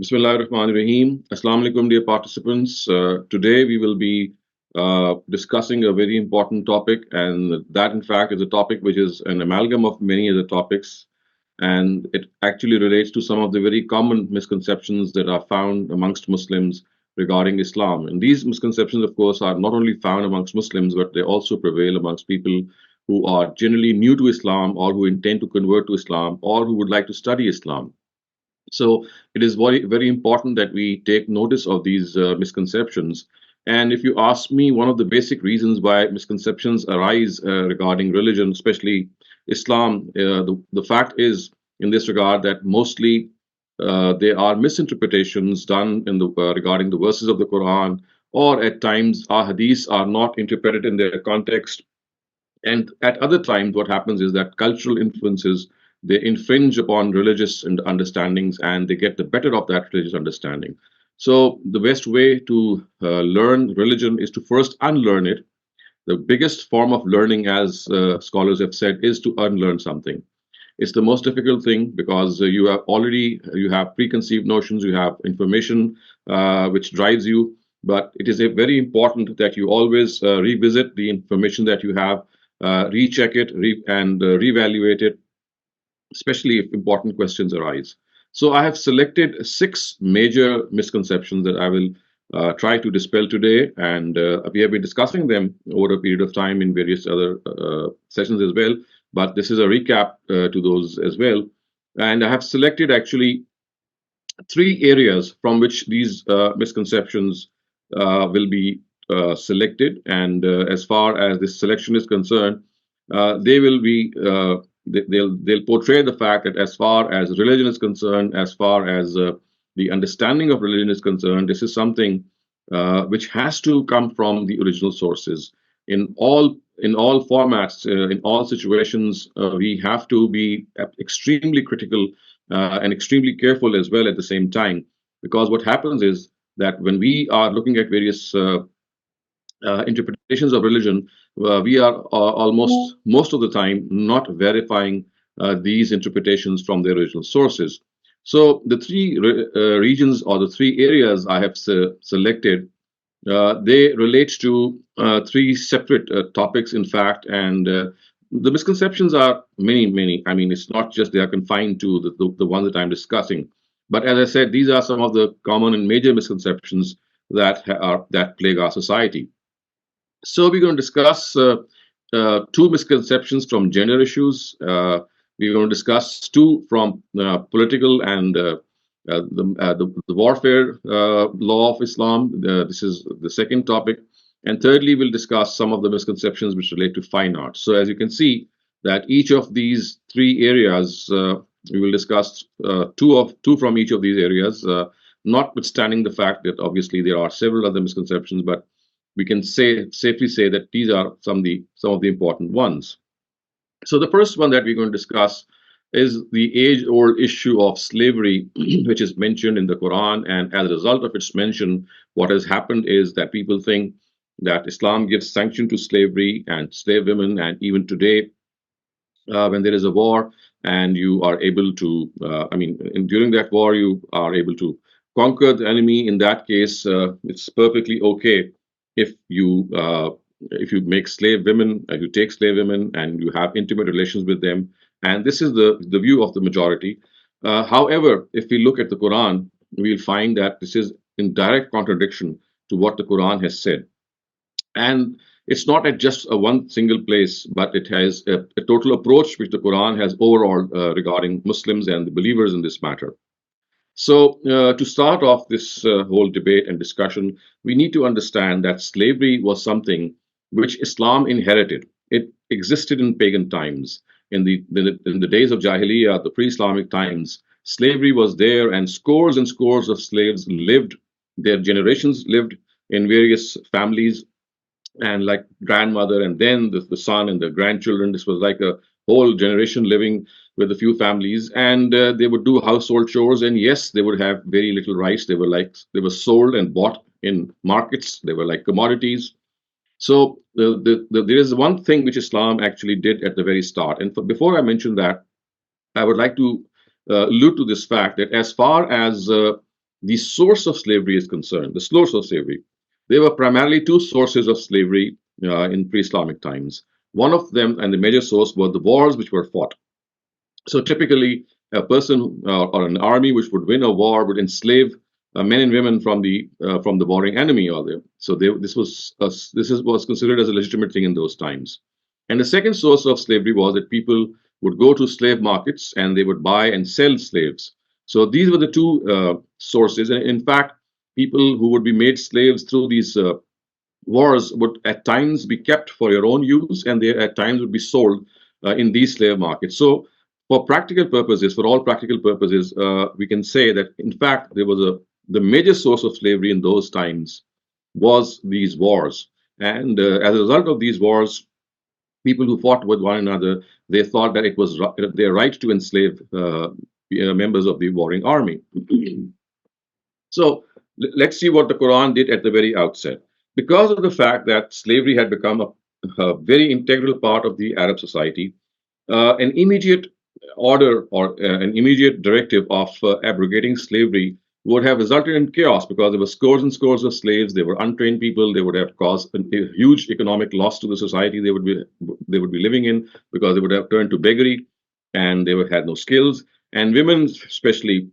Bismillahirrahmanirrahim. Assalamu alaikum, dear participants. Today we will be discussing a very important topic, and that, in fact, is a topic which is an amalgam of many other topics, and it actually relates to some of the very common misconceptions that are found amongst Muslims regarding Islam. And these misconceptions, of course, are not only found amongst Muslims, but they also prevail amongst people who are generally new to Islam or who intend to convert to Islam or who would like to study Islam. So it is very important that we take notice of these misconceptions. And if you ask me, one of the basic reasons why misconceptions arise regarding religion, especially Islam, the fact is in this regard that mostly there are misinterpretations done in regarding the verses of the Quran, or at times our hadiths are not interpreted in their context, and at other times, what happens is that cultural influences they infringe upon religious understandings, and they get the better of that religious understanding. So the best way to learn religion is to first unlearn it. The biggest form of learning, as scholars have said, is to unlearn something. It's the most difficult thing because you have preconceived notions, you have information which drives you. But it is very important that you always revisit the information that you have, recheck it, and reevaluate it, especially if important questions arise. So I have selected six major misconceptions that I will try to dispel today, and we have been discussing them over a period of time in various other sessions as well. But this is a recap to those as well. And I have selected actually three areas from which these misconceptions will be selected. And as far as this selection is concerned, they will be they'll portray the fact that as far as religion is concerned, as far as the understanding of religion is concerned, this is something which has to come from the original sources. In all formats, in all situations, we have to be extremely critical and extremely careful as well at the same time, because what happens is that when we are looking at various interpretations of religion, we are almost most of the time not verifying these interpretations from their original sources. So the three regions or the three areas I have selected, they relate to three separate topics, in fact, and the misconceptions are many, many. I mean, it's not just they are confined to the one that I'm discussing, but as I said, these are some of the common and major misconceptions that plague our society. So we're going to discuss two misconceptions from gender issues. We're going to discuss two from political and the warfare law of Islam. This is the second topic. And thirdly, we'll discuss some of the misconceptions which relate to fine arts. So as you can see, that each of these three areas, we will discuss two from each of these areas, notwithstanding the fact that obviously there are several other misconceptions, but we can safely say that these are some of the important ones. So the first one that we're going to discuss is the age-old issue of slavery, which is mentioned in the Quran. And as a result of its mention, what has happened is that people think that Islam gives sanction to slavery and slave women. And even today, when there is a war and you are able to, during that war, you are able to conquer the enemy. In that case, it's perfectly okay if you make slave women, you take slave women, and you have intimate relations with them. And this is the view of the majority. However, if we look at the Quran, we'll find that this is in direct contradiction to what the Quran has said. And it's not at just a one single place, but it has a total approach which the Quran has overall regarding Muslims and the believers in this matter. So, to start off this whole debate and discussion, we need to understand that slavery was something which Islam inherited. It existed in pagan times. In the days of Jahiliyyah, the pre Islamic times, slavery was there, and scores of slaves lived, their generations lived in various families, and like grandmother, and then the son and the grandchildren. This was like a whole generation living with a few families, and they would do household chores. And yes, they would have very little rights. They were sold and bought in markets. They were like commodities. So there is one thing which Islam actually did at the very start. And before I mention that, I would like to allude to this fact that as far as the source of slavery is concerned, the source of slavery, there were primarily two sources of slavery in pre-Islamic times. One of them, and the major source, were the wars which were fought. So typically, a person or an army which would win a war would enslave men and women from the warring enemy. This was considered as a legitimate thing in those times. And the second source of slavery was that people would go to slave markets and they would buy and sell slaves. So these were the two sources. And in fact, people who would be made slaves through these wars would at times be kept for your own use, and they at times would be sold in these slave markets. So, for practical purposes, for all practical purposes, we can say that in fact there was a the major source of slavery in those times was these wars, and as a result of these wars, people who fought with one another, they thought that it was their right to enslave members of the warring army. So let's see what the Quran did at the very outset. Because of the fact that slavery had become a very integral part of the Arab society, an immediate order or an immediate directive of abrogating slavery would have resulted in chaos because there were scores and scores of slaves. They were untrained people. They would have caused a huge economic loss to the society they would be living in because they would have turned to beggary and they would have had no skills. And women, especially,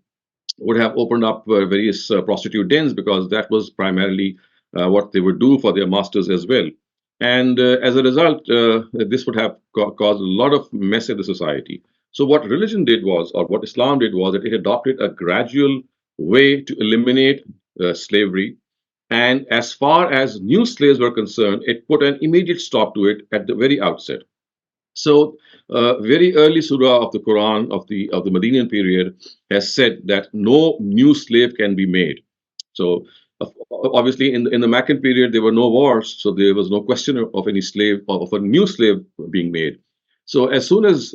would have opened up various prostitute dens because that was primarily what they would do for their masters as well. And as a result, this would have caused a lot of mess in the society. So, what religion did was, or what Islam did was, that it adopted a gradual way to eliminate slavery. And as far as new slaves were concerned, it put an immediate stop to it at the very outset. So, very early surah of the Quran of the Medinian period has said that no new slave can be made. So, obviously, in the Maccan period, there were no wars, so there was no question of any slave of a new slave being made. So, as soon as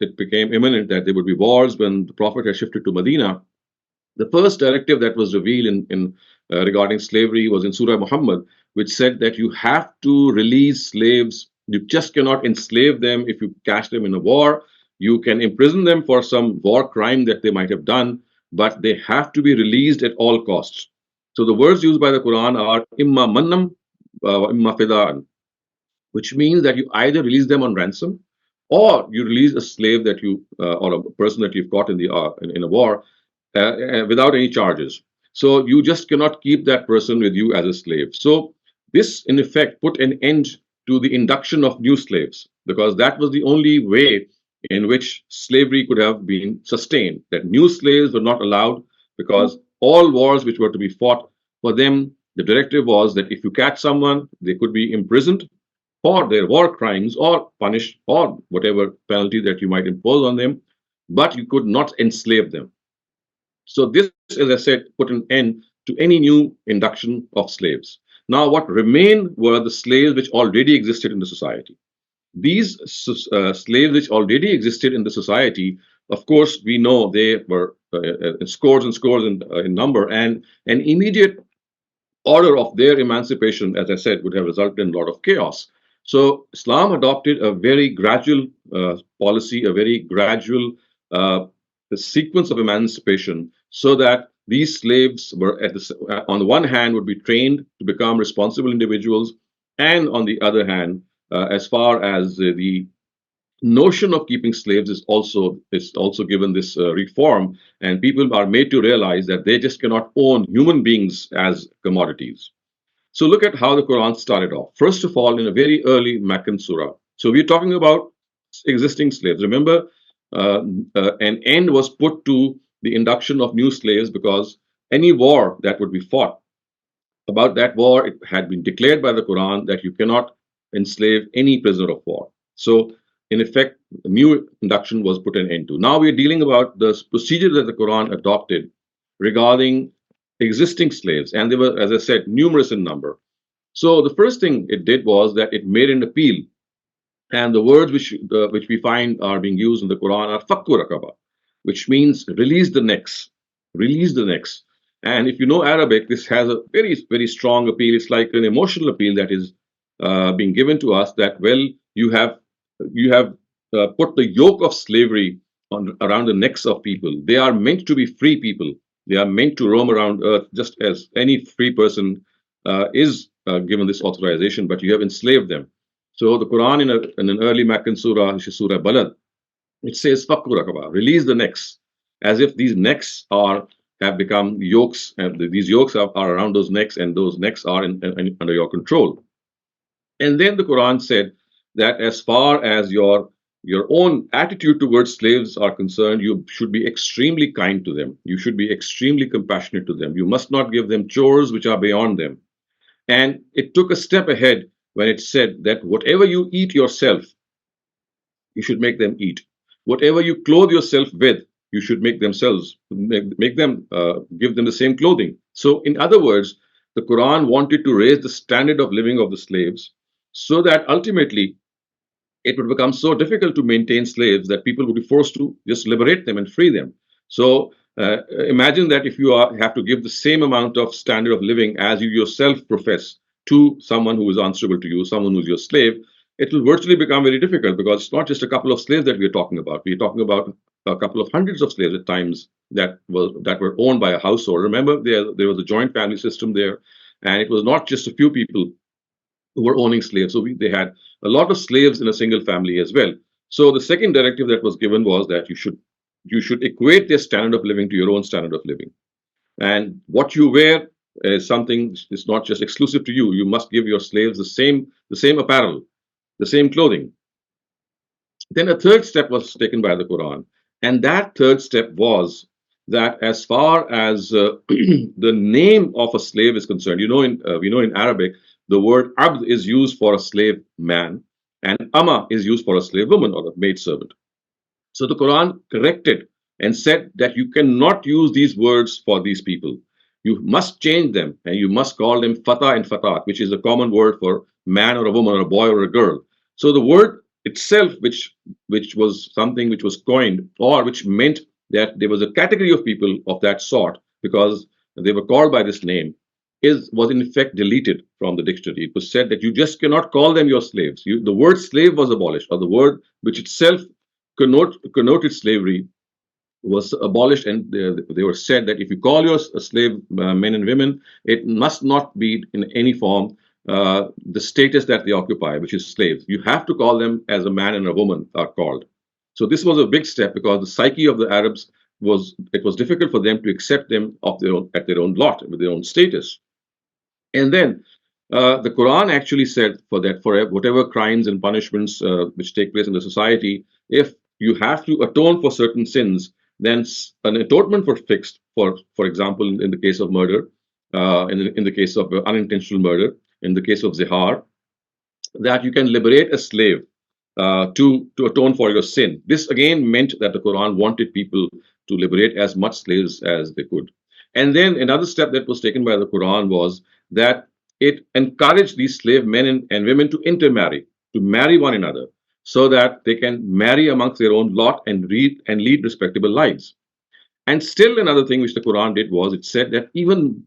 it became imminent that there would be wars when the Prophet had shifted to Medina, the first directive that was revealed in regarding slavery was in Surah Muhammad, which said that you have to release slaves. You just cannot enslave them if you catch them in a war. You can imprison them for some war crime that they might have done, but they have to be released at all costs. So the words used by the Quran are imma mannam imma fida'an, which means that you either release them on ransom or you release a slave that you or a person that you've caught in a war without any charges. So you just cannot keep that person with you as a slave. So this, in effect, put an end to the induction of new slaves because that was the only way in which slavery could have been sustained. That new slaves were not allowed because all wars which were to be fought for them, the directive was that if you catch someone, they could be imprisoned for their war crimes or punished or whatever penalty that you might impose on them, but you could not enslave them. So this, as I said, put an end to any new induction of slaves. Now, what remained were the slaves which already existed in the society. These slaves which already existed in the society, of course, we know they were scores and scores in number, and an immediate order of their emancipation, as I said, would have resulted in a lot of chaos. So Islam adopted a very gradual policy, a very gradual sequence of emancipation, so that these slaves were, on the one hand, would be trained to become responsible individuals, and on the other hand, as far as the notion of keeping slaves is also given this reform, and people are made to realize that they just cannot own human beings as commodities. So look at how the Quran started off. First of all, in a very early Meccan surah. So we're talking about existing slaves. Remember, an end was put to the induction of new slaves because any war that would be fought, about that war, it had been declared by the Quran that you cannot enslave any prisoner of war. So, in effect, a new induction was put an end to. Now we are dealing about the procedure that the Quran adopted regarding existing slaves, and they were, as I said, numerous in number. So the first thing it did was that it made an appeal, and the words which we find are being used in the Quran are fakku rakaba, which means release the necks, release the necks. And if you know Arabic, this has a very, very strong appeal. It's like an emotional appeal that is being given to us that, well, you have put the yoke of slavery around the necks of people. They are meant to be free people. They are meant to roam around earth just as any free person is given this authorization, but you have enslaved them. So the Quran in an early Meccan surah, which is Surah Balad, it says Fakku Rakaba, release the necks, as if these necks are have become yokes, and these yokes are around those necks, and those necks are under your control. And then the Quran said that as far as your own attitude towards slaves are concerned, you should be extremely kind to them. You should be extremely compassionate to them. You must not give them chores which are beyond them. And it took a step ahead when it said that whatever you eat yourself, you should make them eat. Whatever you clothe yourself with, you should make them give them the same clothing. So, in other words, the Quran wanted to raise the standard of living of the slaves so that ultimately it would become so difficult to maintain slaves that people would be forced to just liberate them and free them. So imagine that if you have to give the same amount of standard of living as you yourself profess to someone who is answerable to you, someone who's your slave, it will virtually become very difficult because it's not just a couple of slaves that we're talking about. We're talking about a couple of hundreds of slaves at times that were owned by a household. Remember, there was a joint family system there, and it was not just a few people who were owning slaves. So they had a lot of slaves in a single family as well. So the second directive that was given was that you should equate their standard of living to your own standard of living. And what you wear is something is not just exclusive to you. You must give your slaves the same apparel, the same clothing. Then a third step was taken by the Quran, and that third step was that as far as the name of a slave is concerned, we know in Arabic the word abd is used for a slave man, and ama is used for a slave woman or a maid servant. So the Quran corrected and said that you cannot use these words for these people. You must change them and you must call them fata and fatat, which is a common word for man or a woman or a boy or a girl. So the word itself, which was something which was coined or which meant that there was a category of people of that sort because they were called by this name, was in effect deleted from the dictionary. It was said that you just cannot call them your slaves. The word slave was abolished, or the word which itself connoted slavery was abolished, and they were said that if you call your slave men and women, it must not be in any form the status that they occupy, which is slaves. You have to call them as a man and a woman are called. So this was a big step because the psyche of the Arabs was difficult for them to accept them at their own lot with their own status. And then the Quran actually said for whatever crimes and punishments which take place in the society, if you have to atone for certain sins, then an atonement was fixed. For example, in the case of murder, in the case of unintentional murder, in the case of zihar, that you can liberate a slave to atone for your sin. This again meant that the Quran wanted people to liberate as much slaves as they could. And then another step that was taken by the Quran was that it encouraged these slave men and women to intermarry, to marry one another, so that they can marry amongst their own lot and lead respectable lives. And still another thing which the Quran did was it said that even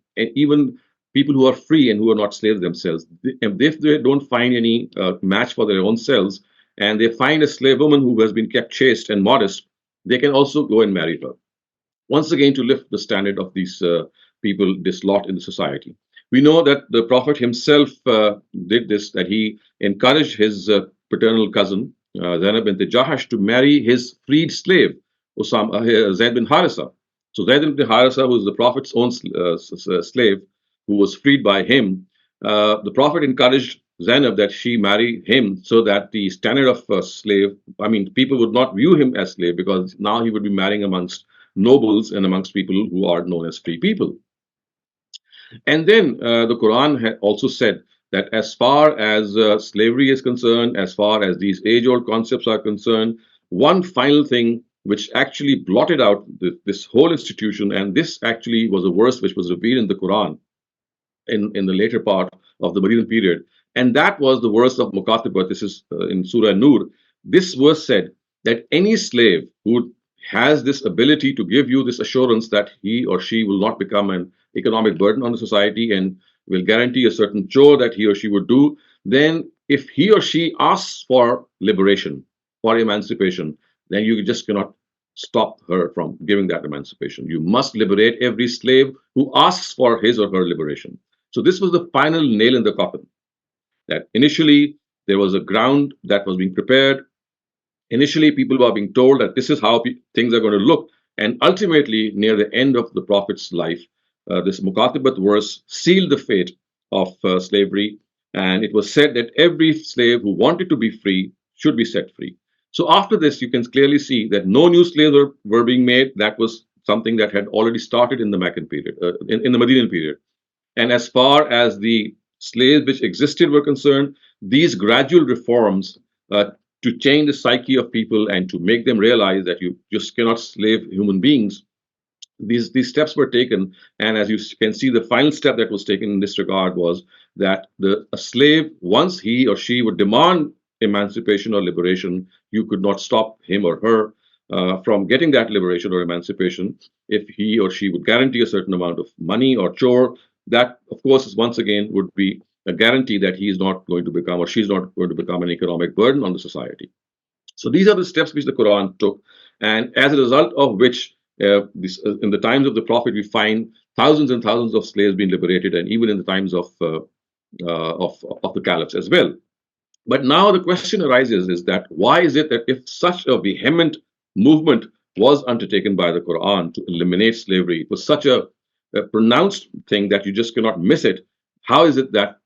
people who are free and who are not slaves themselves, if they don't find any match for their own selves, and they find a slave woman who has been kept chaste and modest, they can also go and marry her. Once again, to lift the standard of these people, this lot in the society. We know that the Prophet himself did this, that he encouraged his paternal cousin, Zainab bint Jahash, to marry his freed slave, Zaid bin Harisa. So Zaid bin Harisa, who is the Prophet's own slave, who was freed by him, the Prophet encouraged Zainab that she marry him so that the standard of a slave, I mean, people would not view him as slave because now he would be marrying amongst nobles and amongst people who are known as free people. And then the Quran had also said that as far as slavery is concerned, as far as these age old concepts are concerned, one final thing which actually blotted out this whole institution, and this actually was a verse which was revealed in the Quran in the later part of the Medinan period, and that was the verse of Mukatabat. This is in Surah Nur. This verse said that any slave who has this ability to give you this assurance that he or she will not become an economic burden on the society and will guarantee a certain chore that he or she would do, then if he or she asks for liberation, for emancipation, then you just cannot stop her from giving that emancipation. You must liberate every slave who asks for his or her liberation. So this was the final nail in the coffin. That initially there was a ground that was being prepared. Initially, people were being told that this is how things are going to look. And ultimately, near the end of the Prophet's life, this Mukatibat verse sealed the fate of slavery. And it was said that every slave who wanted to be free should be set free. So after this, you can clearly see that no new slaves were being made. That was something that had already started in the Meccan period, in the Medinan period. And as far as the slaves which existed were concerned, these gradual reforms to change the psyche of people and to make them realize that you just cannot slave human beings, these steps were taken. And as you can see, the final step that was taken in this regard was that a slave, once he or she would demand emancipation or liberation, you could not stop him or her from getting that liberation or emancipation if he or she would guarantee a certain amount of money or chore. That, of course, is once again would be a guarantee that he is not going to become or she's not going to become an economic burden on the society. So these are the steps which the Quran took, and as a result of which, in the times of the Prophet, we find thousands and thousands of slaves being liberated, and even in the times of the caliphs as well. But now the question arises: is that why is it that if such a vehement movement was undertaken by the Quran to eliminate slavery, it was such a pronounced thing that you just cannot miss it? How is it that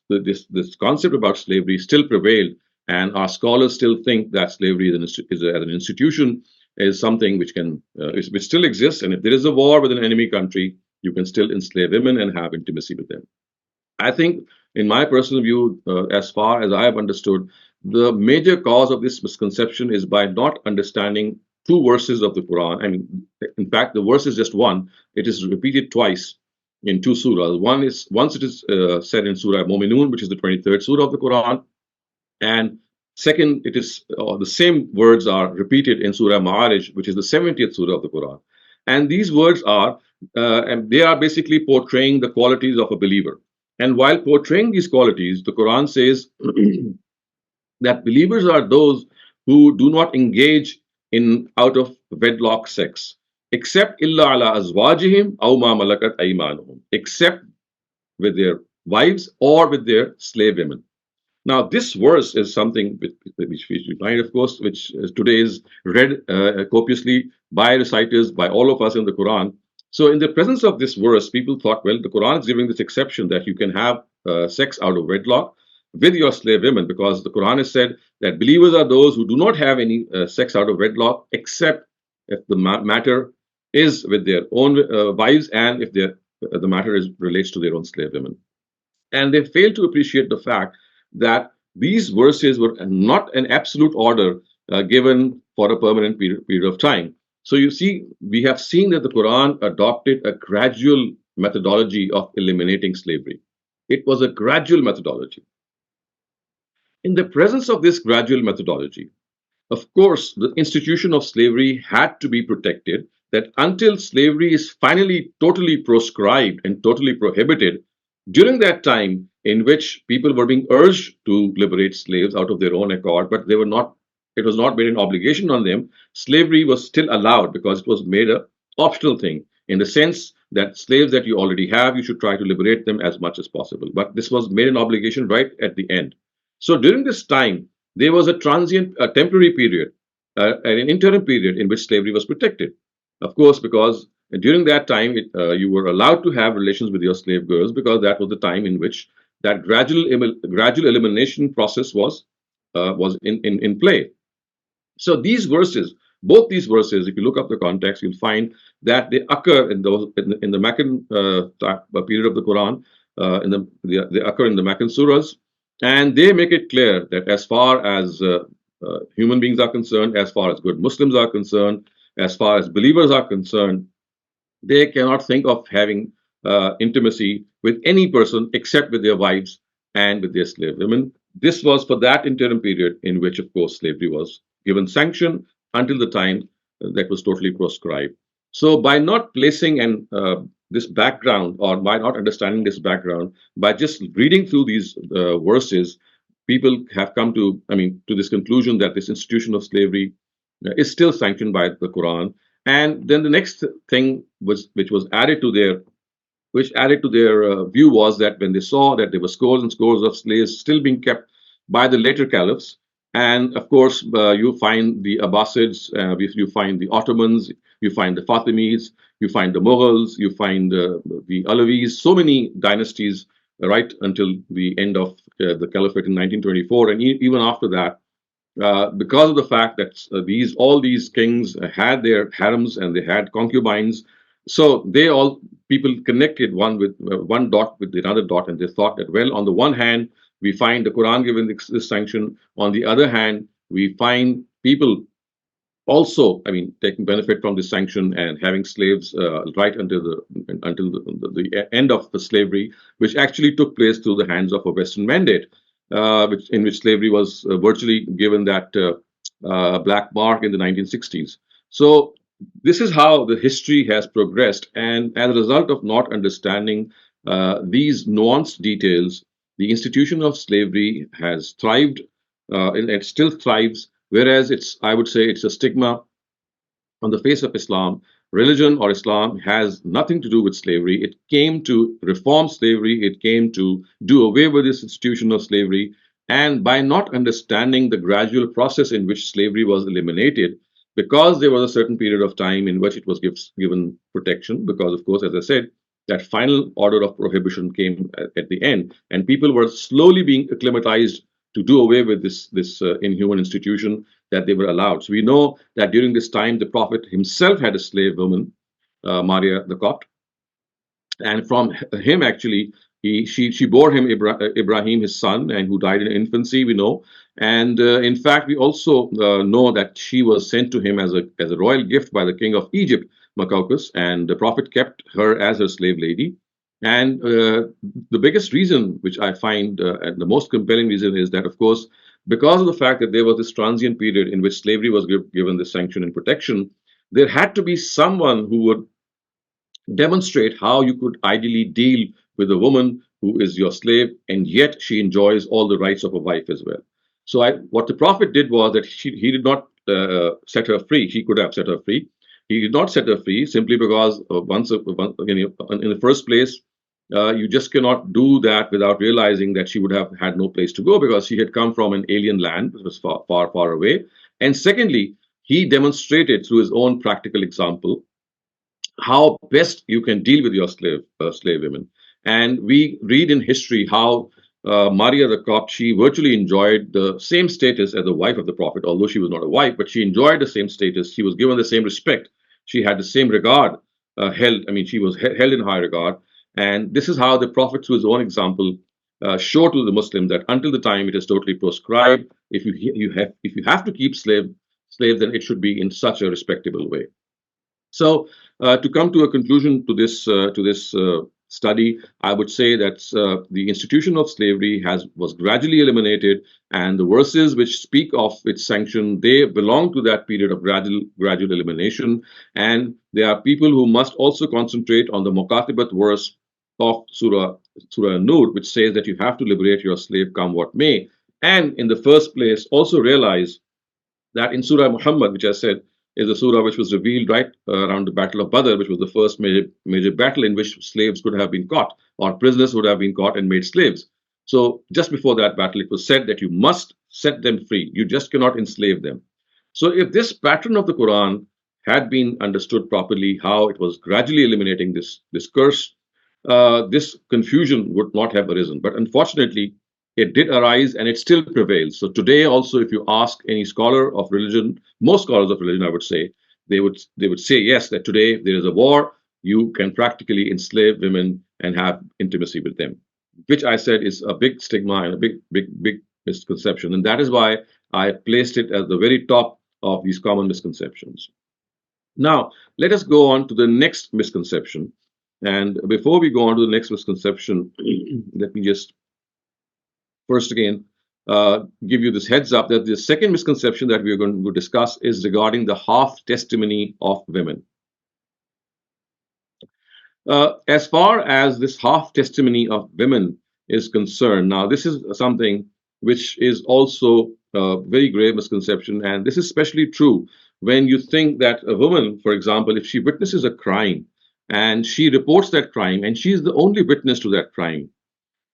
this concept about slavery still prevailed, and our scholars still think that slavery as an institution is something which which still exists, and if there is a war with an enemy country, you can still enslave women and have intimacy with them? I think, in my personal view, as far as I have understood, the major cause of this misconception is by not understanding two verses of the Quran. I mean, in fact, the verse is just one. It is repeated twice in two surahs. Once it is said in Surah Mu'minun, which is the 23rd surah of the Quran, and second, it is the same words are repeated in Surah Ma'arij, which is the 70th surah of the Quran. And these words and they are basically portraying the qualities of a believer. And while portraying these qualities, the Quran says that believers are those who do not engage in out of wedlock sex, except illa ala azwajihim aw ma malakat aymanuhum, except with their wives or with their slave women. Now, this verse is something which we find, of course, which today is read copiously by reciters, by all of us in the Quran. So, in the presence of this verse, people thought, well, the Quran is giving this exception that you can have sex out of wedlock with your slave women, because the Quran has said that believers are those who do not have any sex out of wedlock, except if the matter is with their own wives and if the matter relates to their own slave women. And they fail to appreciate the fact that these verses were not an absolute order given for a permanent period of time. So you see, we have seen that the Quran adopted a gradual methodology of eliminating slavery. It was a gradual methodology. In the presence of this gradual methodology, of course, the institution of slavery had to be protected, that until slavery is finally totally proscribed and totally prohibited, during that time in which people were being urged to liberate slaves out of their own accord, but it was not made an obligation on them, slavery was still allowed because it was made an optional thing, in the sense that slaves that you already have, you should try to liberate them as much as possible. But this was made an obligation right at the end. So during this time, there was a temporary period, an interim period in which slavery was protected. Of course, because during that time, you were allowed to have relations with your slave girls, because that was the time in which that gradual elimination process was in play. So both these verses, if you look up the context, you'll find that they occur in the Meccan period of the Quran. They occur in the Meccan surahs, and they make it clear that as far as human beings are concerned, as far as good Muslims are concerned, as far as believers are concerned, they cannot think of having intimacy with any person except with their wives and with their slave women. This was for that interim period in which, of course, slavery was given sanction until the time that was totally proscribed. So, by not placing this background, or by not understanding this background, by just reading through these verses, people have come to this conclusion that this institution of slavery is still sanctioned by the Quran. And then the next thing was which was added to their view was that when they saw that there were scores and scores of slaves still being kept by the later caliphs, and of course you find the Abbasids, you find the Ottomans, you find the Fatimids, you find the Mughals, you find the Alawis, so many dynasties right until the end of the caliphate in 1924, and even after that, because of the fact that these all these kings had their harems and they had concubines, so they all people connected one dot with another dot, and they thought that, well, on the one hand we find the Quran giving this sanction, on the other hand we find people also, I mean, taking benefit from this sanction and having slaves right until the end of the slavery, which actually took place through the hands of a Western mandate, in which slavery was virtually given that black mark in the 1960s. So this is how the history has progressed, and as a result of not understanding these nuanced details, the institution of slavery has thrived, and it still thrives. Whereas I would say it's a stigma on the face of Islam. Religion or Islam has nothing to do with slavery. It came to reform slavery, it came to do away with this institution of slavery. And by not understanding the gradual process in which slavery was eliminated, because there was a certain period of time in which it was given protection, because, of course, as I said, that final order of prohibition came at the end, and people were slowly being acclimatized to do away with this inhuman institution that they were allowed. So we know that during this time, the Prophet himself had a slave woman, Maria the Copt, and from him actually she bore him Ibrahim, his son, and who died in infancy. We know, and in fact, we also know that she was sent to him as a royal gift by the king of Egypt, Makaukus, and the Prophet kept her as her slave lady. And the biggest reason, which I find, and the most compelling reason, is that, of course, because of the fact that there was this transient period in which slavery was given this sanction and protection, there had to be someone who would demonstrate how you could ideally deal with a woman who is your slave, and yet she enjoys all the rights of a wife as well. So, what the Prophet did was that he did not set her free. He could have set her free. He did not set her free simply because in the first place, you just cannot do that without realizing that she would have had no place to go because she had come from an alien land that was far, far, far away. And secondly, he demonstrated through his own practical example how best you can deal with your slave women. And we read in history how Maria the Copt, she virtually enjoyed the same status as the wife of the Prophet, although she was not a wife, but she enjoyed the same status. She was given the same respect. She had the same regard held. I mean, she was held in high regard. And this is how the Prophet, through his own example, showed to the Muslims that until the time it is totally proscribed, if you have to keep slaves, then it should be in such a respectable way. So, to come to a conclusion to this study, I would say that the institution of slavery was gradually eliminated, and the verses which speak of its sanction, they belong to that period of gradual elimination. And there are people who must also concentrate on the Muqatibat verse of Surah Nur, which says that you have to liberate your slave come what may. And in the first place, also realize that in Surah Muhammad, which I said is a surah which was revealed right around the Battle of Badr, which was the first major battle in which slaves could have been caught, or prisoners would have been caught and made slaves. So just before that battle, it was said that you must set them free. You just cannot enslave them. So if this pattern of the Quran had been understood properly, how it was gradually eliminating this curse, this confusion would not have arisen. But unfortunately, it did arise and it still prevails. So today, also, if you ask any scholar of religion, most scholars of religion, I would say, they would say yes, that today there is a war. You can practically enslave women and have intimacy with them, which I said is a big stigma and a big misconception. And that is why I placed it at the very top of these common misconceptions. Now, let us go on to the next misconception. And before we go on to the next misconception, let me just first again give you this heads up that the second misconception that we are going to discuss is regarding the half testimony of women. As far as this half testimony of women is concerned, now this is something which is also a very grave misconception, and this is especially true when you think that a woman, for example, if she witnesses a crime and she reports that crime and she is the only witness to that crime,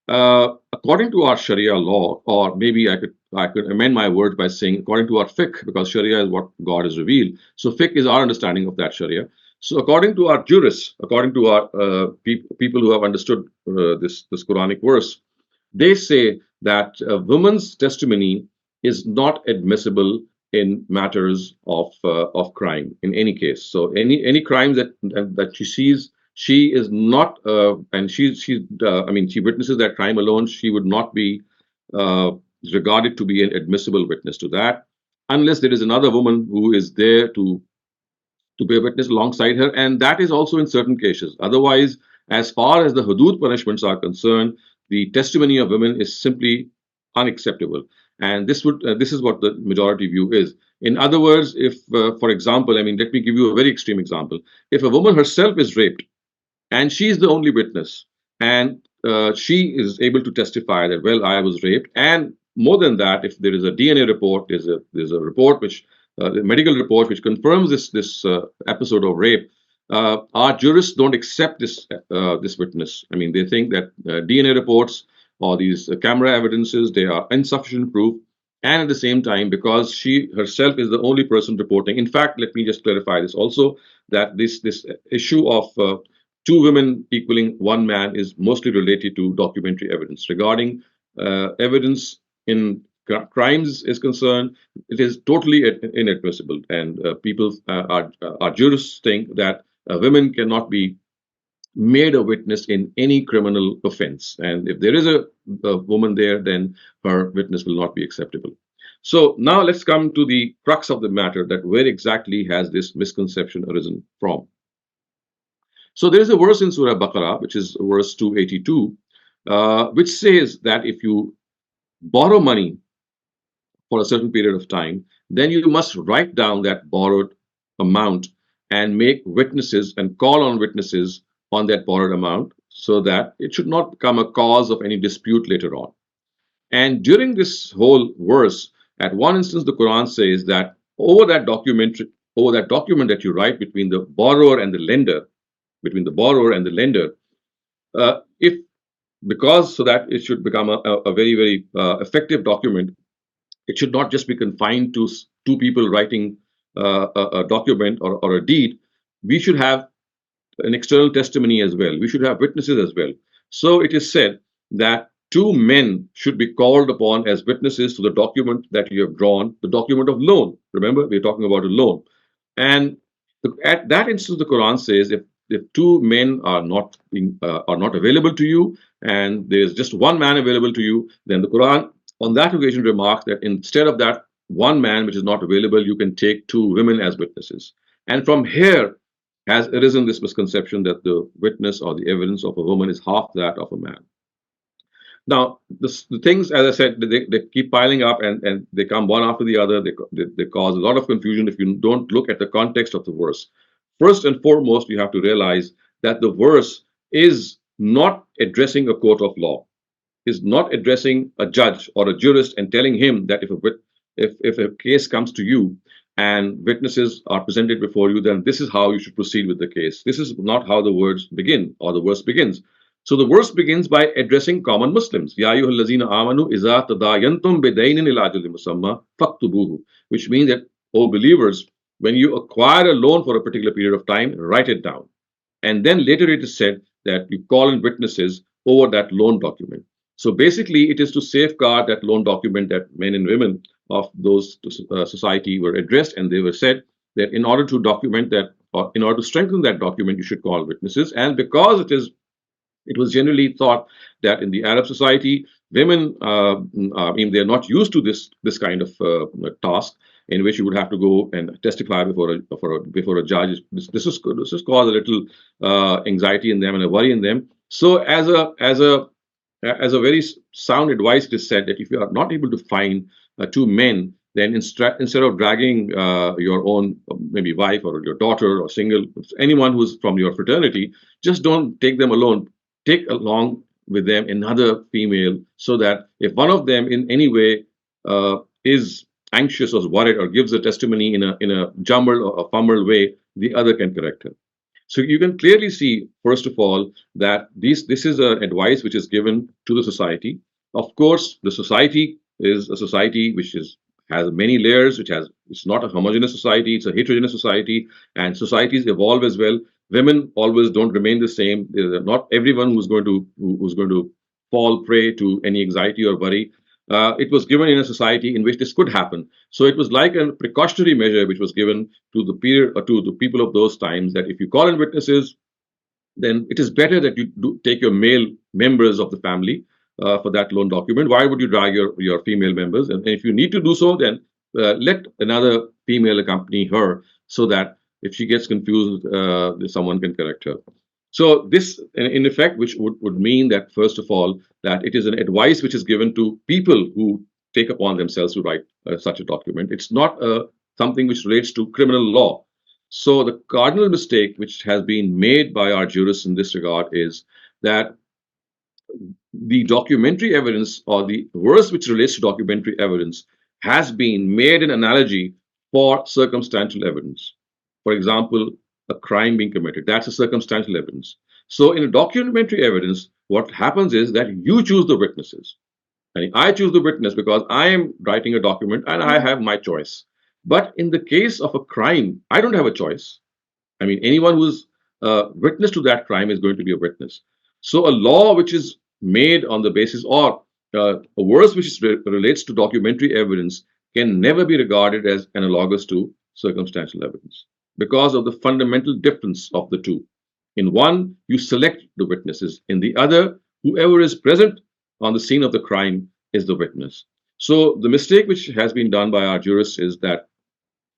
according to our Sharia law, or maybe I could amend my words by saying according to our fiqh, because Sharia is what God has revealed. So fiqh is our understanding of that Sharia. So according to our jurists, according to our people who have understood this Quranic verse, they say that a woman's testimony is not admissible in matters of crime in any case. So any crimes that she sees, she is not, and I mean, she witnesses that crime alone. She would not be uh, regarded to be an admissible witness to that, unless there is another woman who is there to be a witness alongside her, and that is also in certain cases. Otherwise, as far as the hudud punishments are concerned, the testimony of women is simply unacceptable. And this is what the majority view is. In other words, if, for example, I mean, let me give you a very extreme example. If a woman herself is raped and she is the only witness, and she is able to testify that, well, I was raped, and more than that, if there is a DNA report, there's a report which the medical report which confirms this episode of rape. Our jurists don't accept this witness. I mean, they think that DNA reports or these camera evidences, they are insufficient proof, and at the same time, because she herself is the only person reporting. In fact, let me just clarify this also, that this issue of two women equaling one man is mostly related to documentary evidence. Regarding evidence in crimes is concerned, it is totally inadmissible, and our jurists think that women cannot be made a witness in any criminal offense, and if there is a woman there, then her witness will not be acceptable. So now let's come to the crux of the matter, that where exactly has this misconception arisen from. So there is a verse in Surah Baqarah, which is verse 282, which says that if you borrow money for a certain period of time, then you must write down that borrowed amount and make witnesses and call on witnesses on that borrowed amount, so that it should not become a cause of any dispute later on. And during this whole verse, at one instance, the Quran says that over that document that you write between the borrower and the lender, between the borrower and the lender, if because so that it should become a very, very effective document, it should not just be confined to two people writing a document or a deed. We should have an external testimony as well. We should have witnesses as well. So it is said that two men should be called upon as witnesses to the document that you have drawn, the document of loan. Remember, we're talking about a loan. And at that instance, the Quran says if two men are not available to you, and there's just one man available to you, then the Quran on that occasion remarks that instead of that one man which is not available, you can take two women as witnesses. And from here has arisen this misconception that the witness or the evidence of a woman is half that of a man. Now, the things, as I said, they keep piling up, and they come one after the other. They cause a lot of confusion if you don't look at the context of the verse. First and foremost, you have to realize that the verse is not addressing a court of law, is not addressing a judge or a jurist and telling him that if a case comes to you and witnesses are presented before you, then this is how you should proceed with the case. This is not how the words begin, or the verse begins. So the verse begins by addressing common Muslims. Ya ayyuhallazina amanu iza tadayantum bidaynin ila ajalin musamma faktubuhu, which means that, oh believers, when you acquire a loan for a particular period of time, write it down. And then later it is said that you call in witnesses over that loan document. So basically, it is to safeguard that loan document that men and women of those society were addressed, and they were said that in order to document that, or in order to strengthen that document, you should call witnesses. And because it was generally thought that in the Arab society, women, I mean, they're not used to this kind of task in which you would have to go and testify before a judge. This has caused a little anxiety in them and a worry in them. So as a very sound advice, it is said that if you are not able to find two men, then instead of dragging your own maybe wife or your daughter or single, anyone who's from your fraternity, just don't take them alone. Take along with them another female, so that if one of them in any way is anxious or worried or gives a testimony in a jumbled or a fumbled way, the other can correct her. So you can clearly see, first of all, that this is an advice which is given to the society. Of course, the society is a society which is has many layers, which has it's not a homogeneous society, it's a heterogeneous society, and societies evolve as well. Women always don't remain the same. Not everyone who's going to fall prey to any anxiety or worry. It was given in a society in which this could happen. So it was like a precautionary measure which was given to the peer or to the people of those times, that if you call in witnesses, then it is better that you take your male members of the family for that loan document. Why would you drag your female members? And if you need to do so, then let another female accompany her, so that if she gets confused, someone can correct her. So this, in effect, which would mean that, first of all, that it is an advice which is given to people who take upon themselves to write such a document. It's not something which relates to criminal law. So the cardinal mistake which has been made by our jurists in this regard is that the documentary evidence, or the verse which relates to documentary evidence, has been made an analogy for circumstantial evidence. For example, a crime being committed, that's a circumstantial evidence. So in a documentary evidence, what happens is that you choose the witnesses. And I choose the witness because I am writing a document and I have my choice. But in the case of a crime, I don't have a choice. I mean, anyone who's a witness to that crime is going to be a witness. So a law which is made on the basis, or a verse which relates to documentary evidence, can never be regarded as analogous to circumstantial evidence because of the fundamental difference of the two. In one, you select the witnesses. In the other, whoever is present on the scene of the crime is the witness. So the mistake which has been done by our jurists is that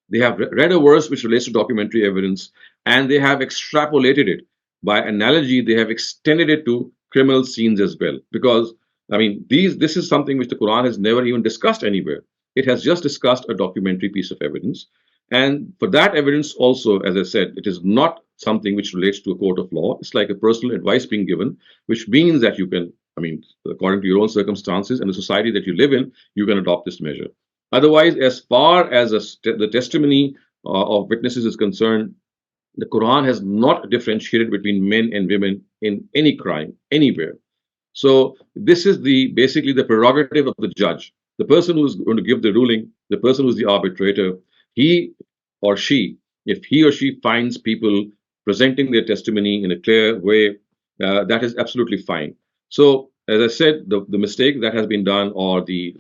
they have read a verse which relates to documentary evidence, and they have extrapolated it. By analogy, they have extended it to criminal scenes as well. Because, I mean, this is something which the Quran has never even discussed anywhere. It has just discussed a documentary piece of evidence. And for that evidence also, as I said, it is not something which relates to a court of law. It's like a personal advice being given, which means that you can, I mean, according to your own circumstances and the society that you live in, you can adopt this measure. Otherwise, as far as the testimony of witnesses is concerned, the Quran has not differentiated between men and women in any crime, anywhere. So this is basically the prerogative of the judge, the person who is going to give the ruling, the person who is the arbitrator. He or she, if he or she finds people presenting their testimony in a clear way, that is absolutely fine. So, as I said, the mistake that has been done, or the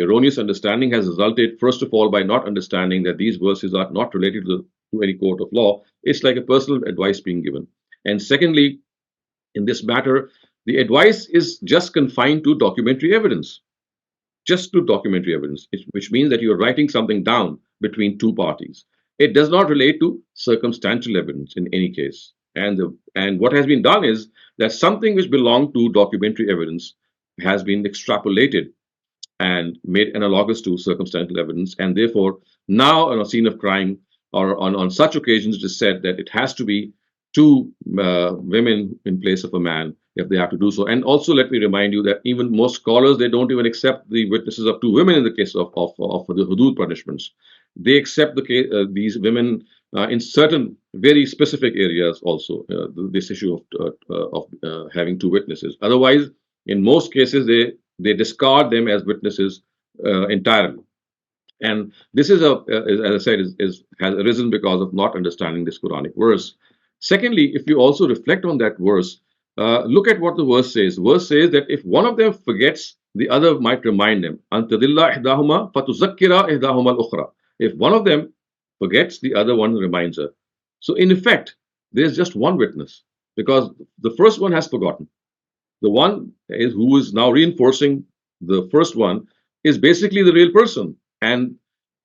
erroneous understanding, has resulted, first of all, by not understanding that these verses are not related to any court of law. It's like a personal advice being given. And secondly, in this matter, the advice is just confined to documentary evidence, just to documentary evidence, which means that you are writing something down between two parties. It does not relate to circumstantial evidence in any case. And what has been done is that something which belonged to documentary evidence has been extrapolated and made analogous to circumstantial evidence. And therefore, now on a scene of crime, or on such occasions, it is said that it has to be two women in place of a man if they have to do so. And also, let me remind you that even most scholars, they don't even accept the witnesses of two women in the case of the hudud punishments. They accept these women in certain very specific areas also, this issue of having two witnesses. Otherwise, in most cases, they discard them as witnesses entirely. And this is, as I said, has arisen because of not understanding this Quranic verse. Secondly, if you also reflect on that verse, look at what the verse says. The verse says that if one of them forgets, the other might remind them. Antadilla ihdahuma fatuzakkira ihdahuma al-ukhra. If one of them forgets, the other one reminds her. So in effect, there's just one witness, because the first one has forgotten. The one who is now reinforcing the first one is basically the real person. And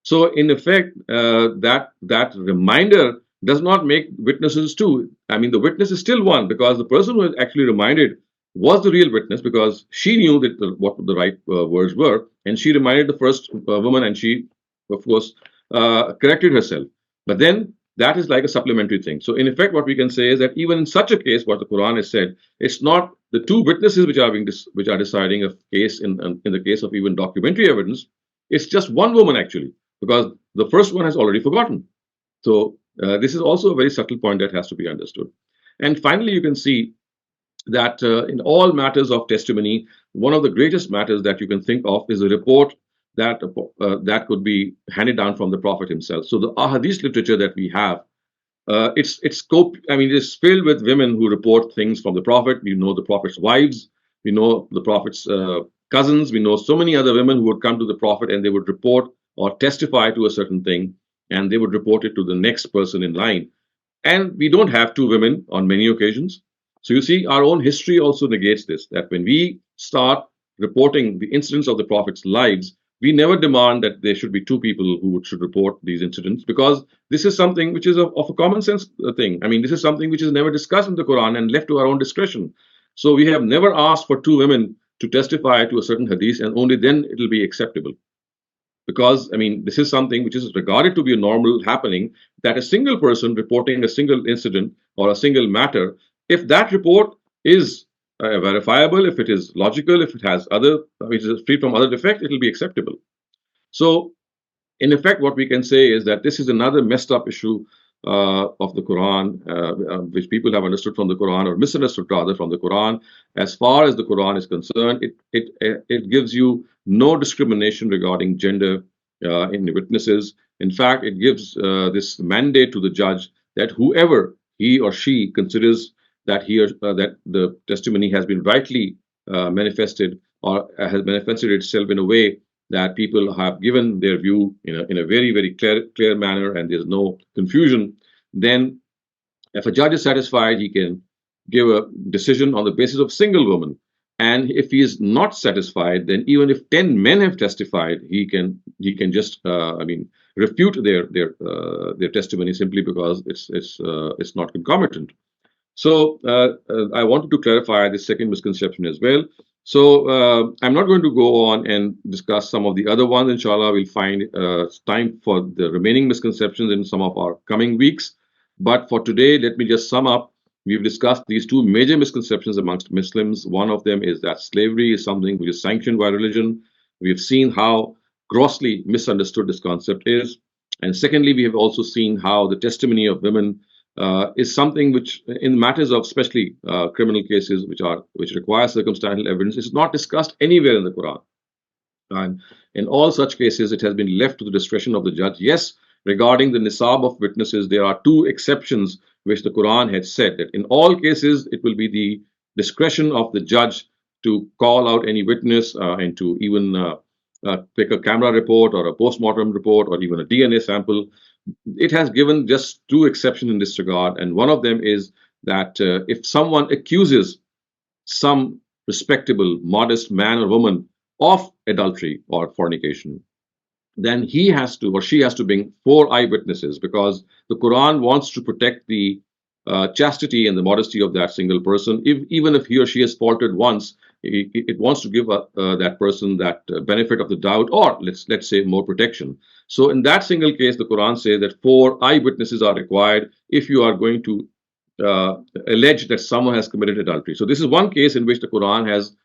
so in effect, that reminder does not make witnesses two. I mean, the witness is still one, because the person who is actually reminded was the real witness, because she knew that what the right words were, and she reminded the first woman, and she, of course, corrected herself. But then that is like a supplementary thing. So in effect, what we can say is that even in such a case, what the Quran has said, it's not the two witnesses which are deciding a case in the case of even documentary evidence. It's just one woman actually, because the first one has already forgotten. So this is also a very subtle point that has to be understood. And finally, you can see that in all matters of testimony, one of the greatest matters that you can think of is a report that could be handed down from the Prophet himself. So the ahadith literature that we have, it's scope. I mean, it's filled with women who report things from the Prophet. We know the Prophet's wives, we know the Prophet's cousins, we know so many other women who would come to the Prophet and they would report or testify to a certain thing, and they would report it to the next person in line. And we don't have two women on many occasions. So you see, our own history also negates this, that when we start reporting the incidents of the Prophet's lives, we never demand that there should be two people who should report these incidents, because this is something which is of a common sense thing. I mean, this is something which is never discussed in the Quran and left to our own discretion. So we have never asked for two women to testify to a certain hadith, and only then it will be acceptable. Because, I mean, this is something which is regarded to be a normal happening, that a single person reporting a single incident or a single matter, if that report is verifiable, if it is logical, if it has other, which is free from other defect, it will be acceptable. So, in effect, what we can say is that this is another messed up issue of the Quran, which people have understood from the Quran, or misunderstood rather from the Quran. As far as the Quran is concerned, it gives you no discrimination regarding gender in witnesses. In fact, it gives this mandate to the judge that whoever he or she considers that that the testimony has been rightly manifested, or has manifested itself in a way that people have given their view in a very, very clear manner, and there's no confusion, then if a judge is satisfied, he can give a decision on the basis of single woman. And if he is not satisfied, then even if 10 men have testified, he can just refute their testimony, simply because it's not concomitant. So I wanted to clarify the second misconception as well. So I'm not going to go on and discuss some of the other ones. Inshallah, we'll find time for the remaining misconceptions in some of our coming weeks. But for today, let me just sum up. We've discussed these two major misconceptions amongst Muslims. One of them is that slavery is something which is sanctioned by religion. We've seen how grossly misunderstood this concept is. And secondly, we have also seen how the testimony of women is something which, in matters of especially criminal cases which require circumstantial evidence, is not discussed anywhere in the Quran. And in all such cases, it has been left to the discretion of the judge. Yes, regarding the nisab of witnesses, there are two exceptions which the Quran had said, that in all cases it will be the discretion of the judge to call out any witness and to even take a camera report or a post-mortem report or even a DNA sample. It has given just two exceptions in this regard, and one of them is that if someone accuses some respectable, modest man or woman of adultery or fornication, then he has to or she has to bring 4 eyewitnesses, because the Quran wants to protect the chastity and the modesty of that single person. Even if he or she has faltered once, it wants to give that person that benefit of the doubt, or let's say more protection. So in that single case, the Quran says that 4 eyewitnesses are required if you are going to allege that someone has committed adultery. So this is one case in which the Quran has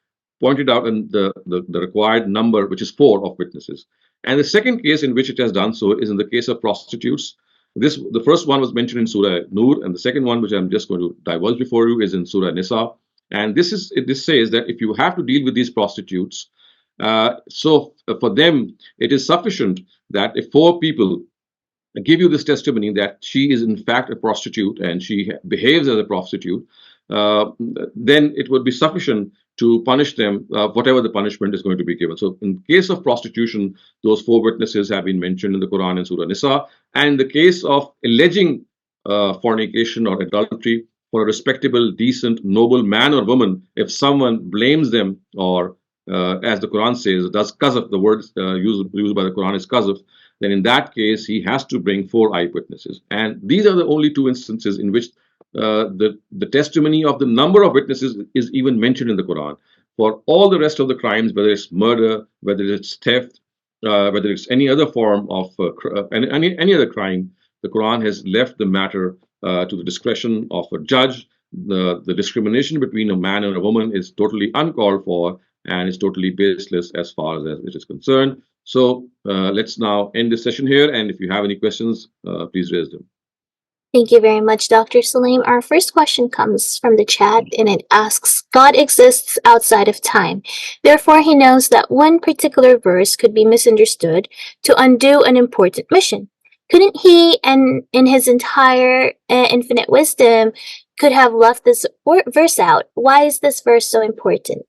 pointed out in the required number, which is 4 of witnesses. And the second case in which it has done so is in the case of prostitutes. The first one was mentioned in Surah Nur, and the second one, which I'm just going to divulge before you, is in Surah Nisa. And this says that if you have to deal with these prostitutes, so for them it is sufficient that if 4 people give you this testimony that she is in fact a prostitute and she behaves as a prostitute, then it would be sufficient to punish them, whatever the punishment is going to be given. So in case of prostitution, those 4 witnesses have been mentioned in the Quran and Surah Nisa. And in the case of alleging fornication or adultery for a respectable, decent, noble man or woman, if someone blames them or, as the Quran says, does qazf, the word used by the Quran is qazf, then in that case, he has to bring 4 eyewitnesses. And these are the only 2 instances in which the testimony of the number of witnesses is even mentioned in the Quran. For all the rest of the crimes, whether it's murder, whether it's theft, whether it's any other form of any other crime, the Quran has left the matter to the discretion of a judge. The discrimination between a man and a woman is totally uncalled for and is totally baseless as far as it is concerned. So let's now end this session here. And if you have any questions, please raise them. Thank you very much, Dr. Saleem. Our first question comes from the chat and it asks, God exists outside of time. Therefore, he knows that one particular verse could be misunderstood to undo an important mission. Couldn't he, and in his entire infinite wisdom, could have left this verse out? Why is this verse so important?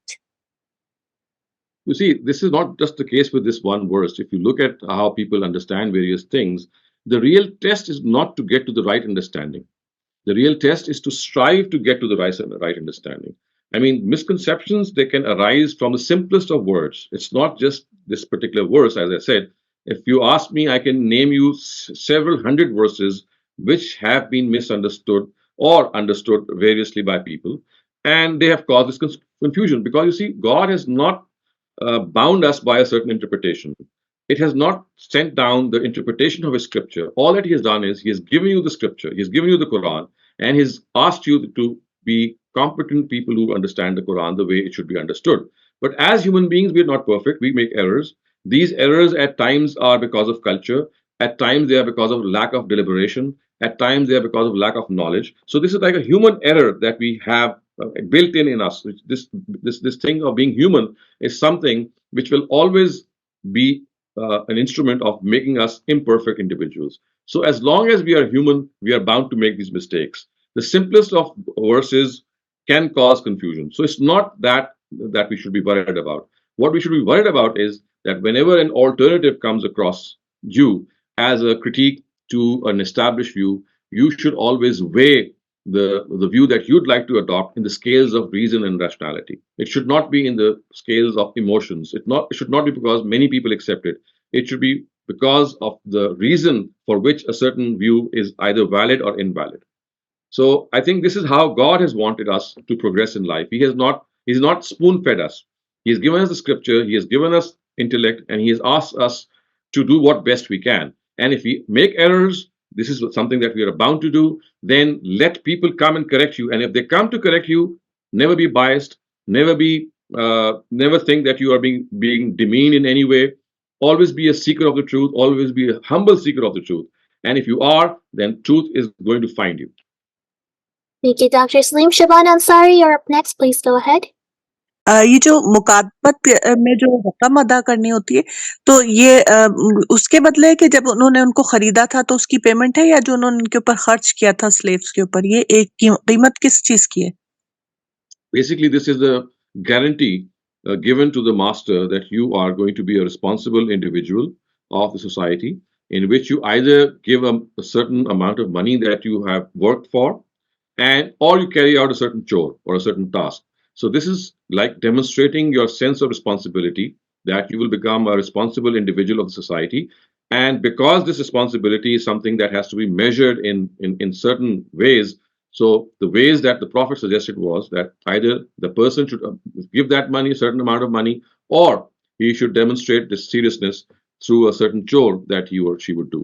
You see, this is not just the case with this one verse. If you look at how people understand various things, the real test is not to get to the right understanding. The real test is to strive to get to the right understanding. I mean, misconceptions, they can arise from the simplest of words. It's not just this particular verse, as I said. If you ask me, I can name you several hundred verses which have been misunderstood or understood variously by people. And they have caused this confusion because you see, God has not bound us by a certain interpretation. It has not sent down the interpretation of his scripture. All that he has done is he has given you the scripture, he has given you the Quran, and he's asked you to be competent people who understand the Quran the way it should be understood. But as human beings, we are not perfect. We make errors. These errors at times are because of culture. At times they are because of lack of deliberation. At times they are because of lack of knowledge. So this is like a human error that we have built in us. This thing of being human is something which will always be an instrument of making us imperfect individuals. So as long as we are human, we are bound to make these mistakes. The simplest of verses can cause confusion. So it's not that we should be worried about. What we should be worried about is that whenever an alternative comes across you as a critique to an established view, you should always weigh the view that you'd like to adopt in the scales of reason and rationality. It should not be in the scales of emotions. It should not be because many people accept it. It should be because of the reason for which a certain view is either valid or invalid. So I think this is how God has wanted us to progress in life. He's not spoon-fed us. He has given us the scripture, he has given us intellect, and he has asked us to do what best we can. And if we make errors, this is something that we are bound to do, then let people come and correct you. And if they come to correct you, never be biased, never think that you are being demeaned in any way. Always be a seeker of the truth, always be a humble seeker of the truth. And if you are, then truth is going to find you. Thank you, Dr. Saleem. Shaban Ansari, you're up next. Please go ahead. ये जो मुकाबत में जो रकम अदा करनी होती है, तो ये उसके बदले कि जब उन्होंने उनको खरीदा था तो उसकी पेमेंट है, या जो उन्होंने उनके ऊपर खर्च किया था स्लेव्स के ऊपर, ये एक कीमत किस चीज की है? Basically, this is a guarantee given to the master that you are going to be a responsible individual of the society, in which you either give a certain amount of money that you have worked for, and or you carry out a certain chore or a certain task. So this is like demonstrating your sense of responsibility, that you will become a responsible individual of the society. And because this responsibility is something that has to be measured in certain ways, so the ways that the Prophet suggested was that either the person should give that money, a certain amount of money, or he should demonstrate this seriousness through a certain chore that he or she would do.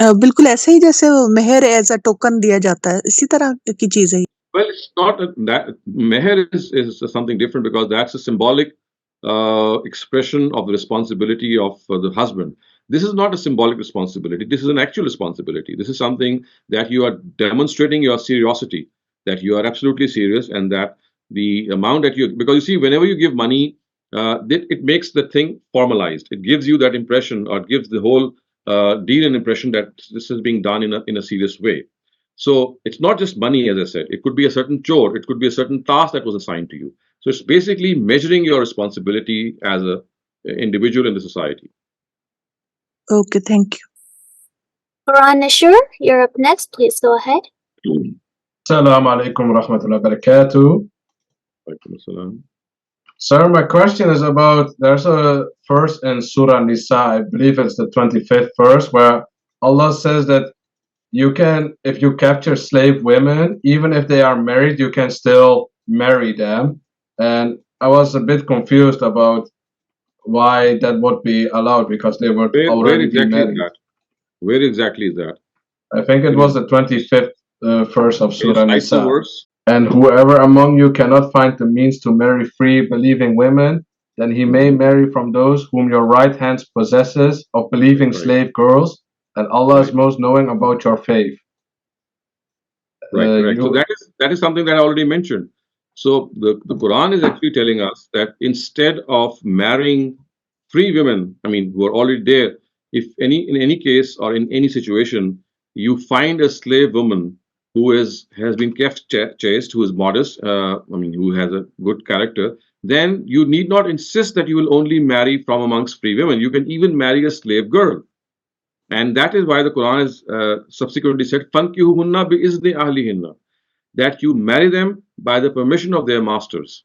बिल्कुल ऐसे ही जैसे मेहर as a token दिया जाता है, इसी तरह की चीज है। Well, it's not that meher is something different, because that's a symbolic expression of the responsibility of the husband. This is not a symbolic responsibility. This is an actual responsibility. This is something that you are demonstrating your seriosity, that you are absolutely serious, and that the amount that you, because you see, whenever you give money, it makes the thing formalized. It gives you that impression, or it gives the whole deal an impression that this is being done in a serious way. So it's not just money, as I said. It could be a certain chore. It could be a certain task that was assigned to you. So it's basically measuring your responsibility as an individual in the society. Okay, thank you. Quran Nashur, you're up next. Please go ahead. Assalamu alaikum wa rahmatullahi wa barakatuh. Sir, my question is about, there's a verse in Surah Nisa, I believe it's the 25th verse, where Allah says that you can, if you capture slave women, even if they are married, you can still marry them. And I was a bit confused about why that would be allowed, because they were already married. Where exactly is that? I think it was the 25th verse of Surah Nisa. Verse. And whoever among you cannot find the means to marry free believing women, then he may marry from those whom your right hand possesses of believing Right. slave girls, and Allah is Right. most knowing about your faith. Right, correct. So You that is something that I already mentioned. So the Quran is actually telling us that instead of marrying free women, I mean, who are already there, if any in any case or in any situation you find a slave woman who has been kept chaste, who is modest, I mean, who has a good character, then you need not insist that you will only marry from amongst free women. You can even marry a slave girl. And that is why the Quran has subsequently said, "Fankihuhunna bi-izni ahlihinna," that you marry them by the permission of their masters.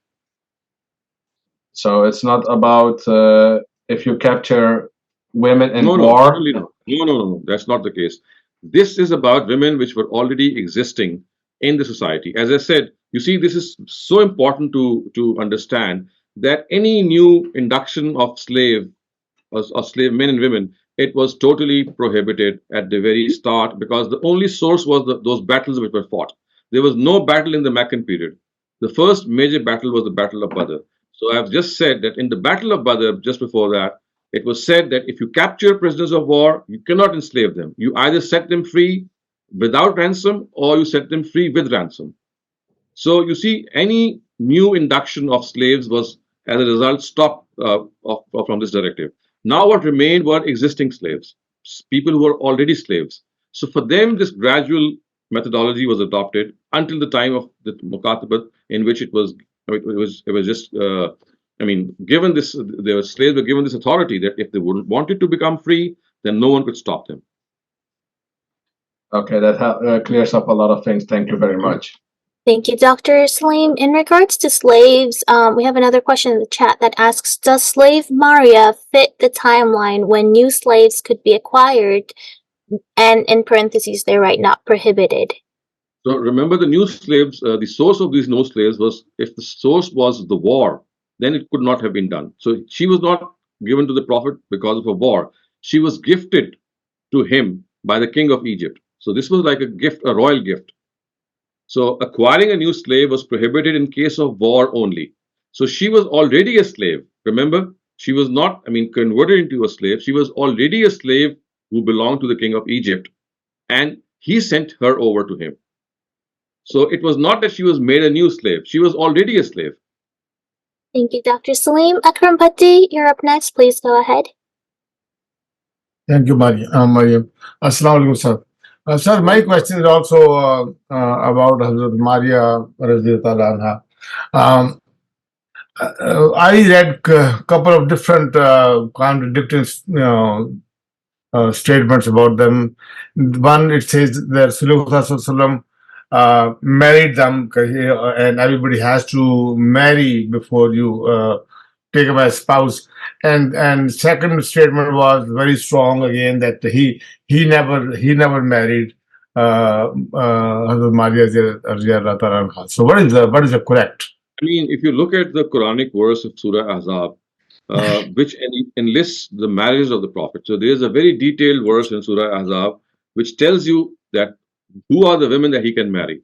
So it's not about if you capture women in No, no, war. certainly not. No, no, no, no, that's not the case. This is about women which were already existing in the society. As I said, you see, this is so important to understand that any new induction of slave men and women, it was totally prohibited at the very start because the only source was those battles which were fought. There was no battle in the Meccan period. The first major battle was the Battle of Badr. So I've just said that in the Battle of Badr, just before that, it was said that if you capture prisoners of war, you cannot enslave them. You either set them free without ransom or you set them free with ransom. So you see, any new induction of slaves was, as a result, stopped from this directive. Now, what remained were existing slaves, people who were already slaves. So for them, this gradual methodology was adopted until the time of the Mukatabat, in which it was just. I mean, given this, the slaves were given this authority that if they wanted to become free, then no one could stop them. Okay, that clears up a lot of things. Thank you very much. Thank you, Dr. Saleem. In regards to slaves, we have another question in the chat that asks, does slave Maria fit the timeline when new slaves could be acquired? And in parentheses, they write not prohibited. So remember, the new slaves, the source of these new slaves was, if the source was the war, then it could not have been done. So she was not given to the Prophet because of a war. She was gifted to him by the king of Egypt. So this was like a gift, a royal gift. So acquiring a new slave was prohibited in case of war only. So she was already a slave. Remember, she was not, I mean, converted into a slave. She was already a slave who belonged to the king of Egypt, and he sent her over to him. So it was not that she was made a new slave. She was already a slave. Thank you, Dr. Saleem. Akram Bhatti, you're up next. Please go ahead. Thank you, Mariam. Assalamu alaikum, sir. Sir, my question is also about Hazrat Maria radhiyallahu anha. I read a couple of different contradicting statements about them. One, it says that Rasulullah married them, and everybody has to marry before you take him as spouse. And second statement was very strong again that he never married Hazrat Maria radhiyallahu anha. So what is the correct? I mean, if you look at the Quranic verse of Surah Ahzab, which enlists the marriages of the Prophet. So there is a very detailed verse in Surah Ahzab which tells you that who are the women that he can marry.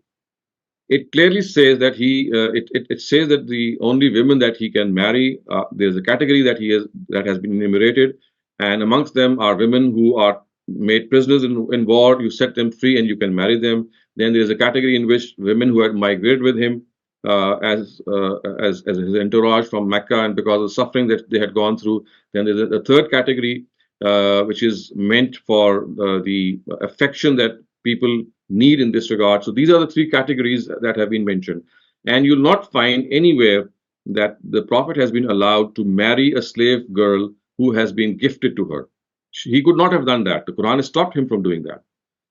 It clearly says that it says that the only women that he can marry, there's a category that has been enumerated, and amongst them are women who are made prisoners in war. You set them free and you can marry them. Then there's a category in which women who had migrated with him as his entourage from Mecca, and because of the suffering that they had gone through. Then there's a third category which is meant for the affection that people need in this regard. So these are the three categories that have been mentioned. And you'll not find anywhere that the Prophet has been allowed to marry a slave girl who has been gifted to her. He could not have done that. The Quran has stopped him from doing that.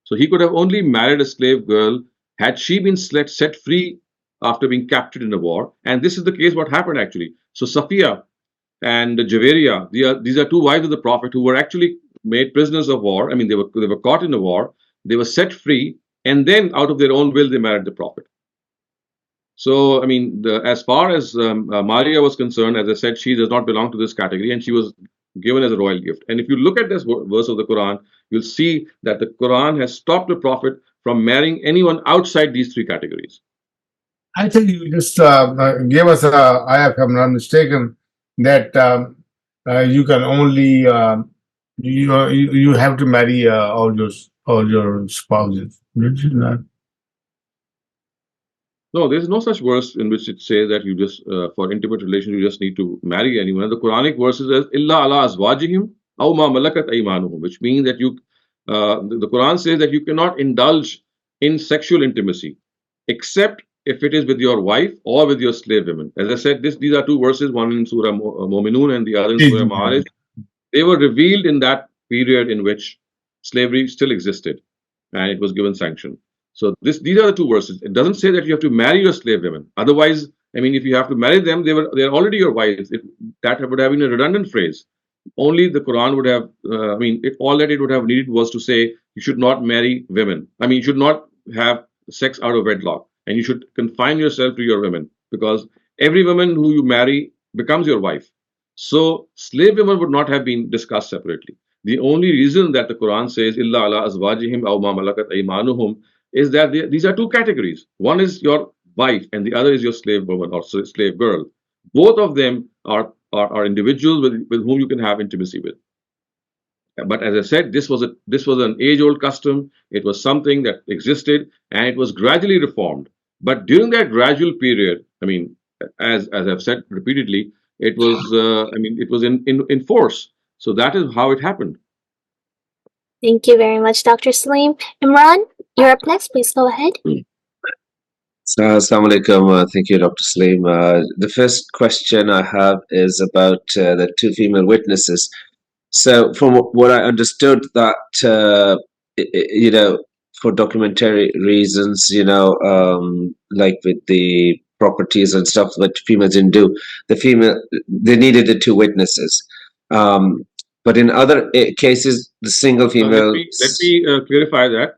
So he could have only married a slave girl had she been set free after being captured in a war. And this is the case what happened actually. So Safiya and Javeria, these are two wives of the Prophet who were actually made prisoners of war. I mean, they were caught in a war. They were set free, and then out of their own will, they married the Prophet. So, I mean, as far as Maria was concerned, as I said, she does not belong to this category, and she was given as a royal gift. And if you look at this verse of the Quran, you'll see that the Quran has stopped the Prophet from marrying anyone outside these three categories. I think you just gave us a ayah, if I'm not mistaken, that you can only you have to marry all your spouses. Did you not? No, there is no such verse in which it says that you just, for intimate relations, you just need to marry anyone. The Quranic verse says, "Illa ala azwajihim aw ma malakat aymanuhum," which means that the Quran says that you cannot indulge in sexual intimacy, except if it is with your wife or with your slave women. As I said, these are two verses, one in Surah Mu'minun and the other in Surah Ma'arij. They were revealed in that period in which slavery still existed, and it was given sanction. So these are the two verses. It doesn't say that you have to marry your slave women. Otherwise, I mean, if you have to marry them, they're already your wives. That would have been a redundant phrase. Only the Quran would have. All that it would have needed was to say you should not marry women. I mean, you should not have sex out of wedlock, and you should confine yourself to your women, because every woman who you marry becomes your wife. So slave women would not have been discussed separately. The only reason that the Quran says illa ala azwajihim aw ma malakat aymanuhum is that these are two categories. One is your wife, and the other is your slave woman or slave girl. Both of them are individuals with whom you can have intimacy with. But as I said, this was an age-old custom. It was something that existed, and it was gradually reformed. But during that gradual period, I mean, as I've said repeatedly, it was it was in force. So that is how it happened. Thank you very much, Dr. Saleem. Imran, you're up next. Please go ahead. Assalamu alaikum. Thank you, Dr. Saleem. The first question I have is about the two female witnesses. So, from what I understood, that for documentary reasons, like with the properties and stuff that females didn't do, they needed the two witnesses. But in other cases, the single female. Let me clarify that.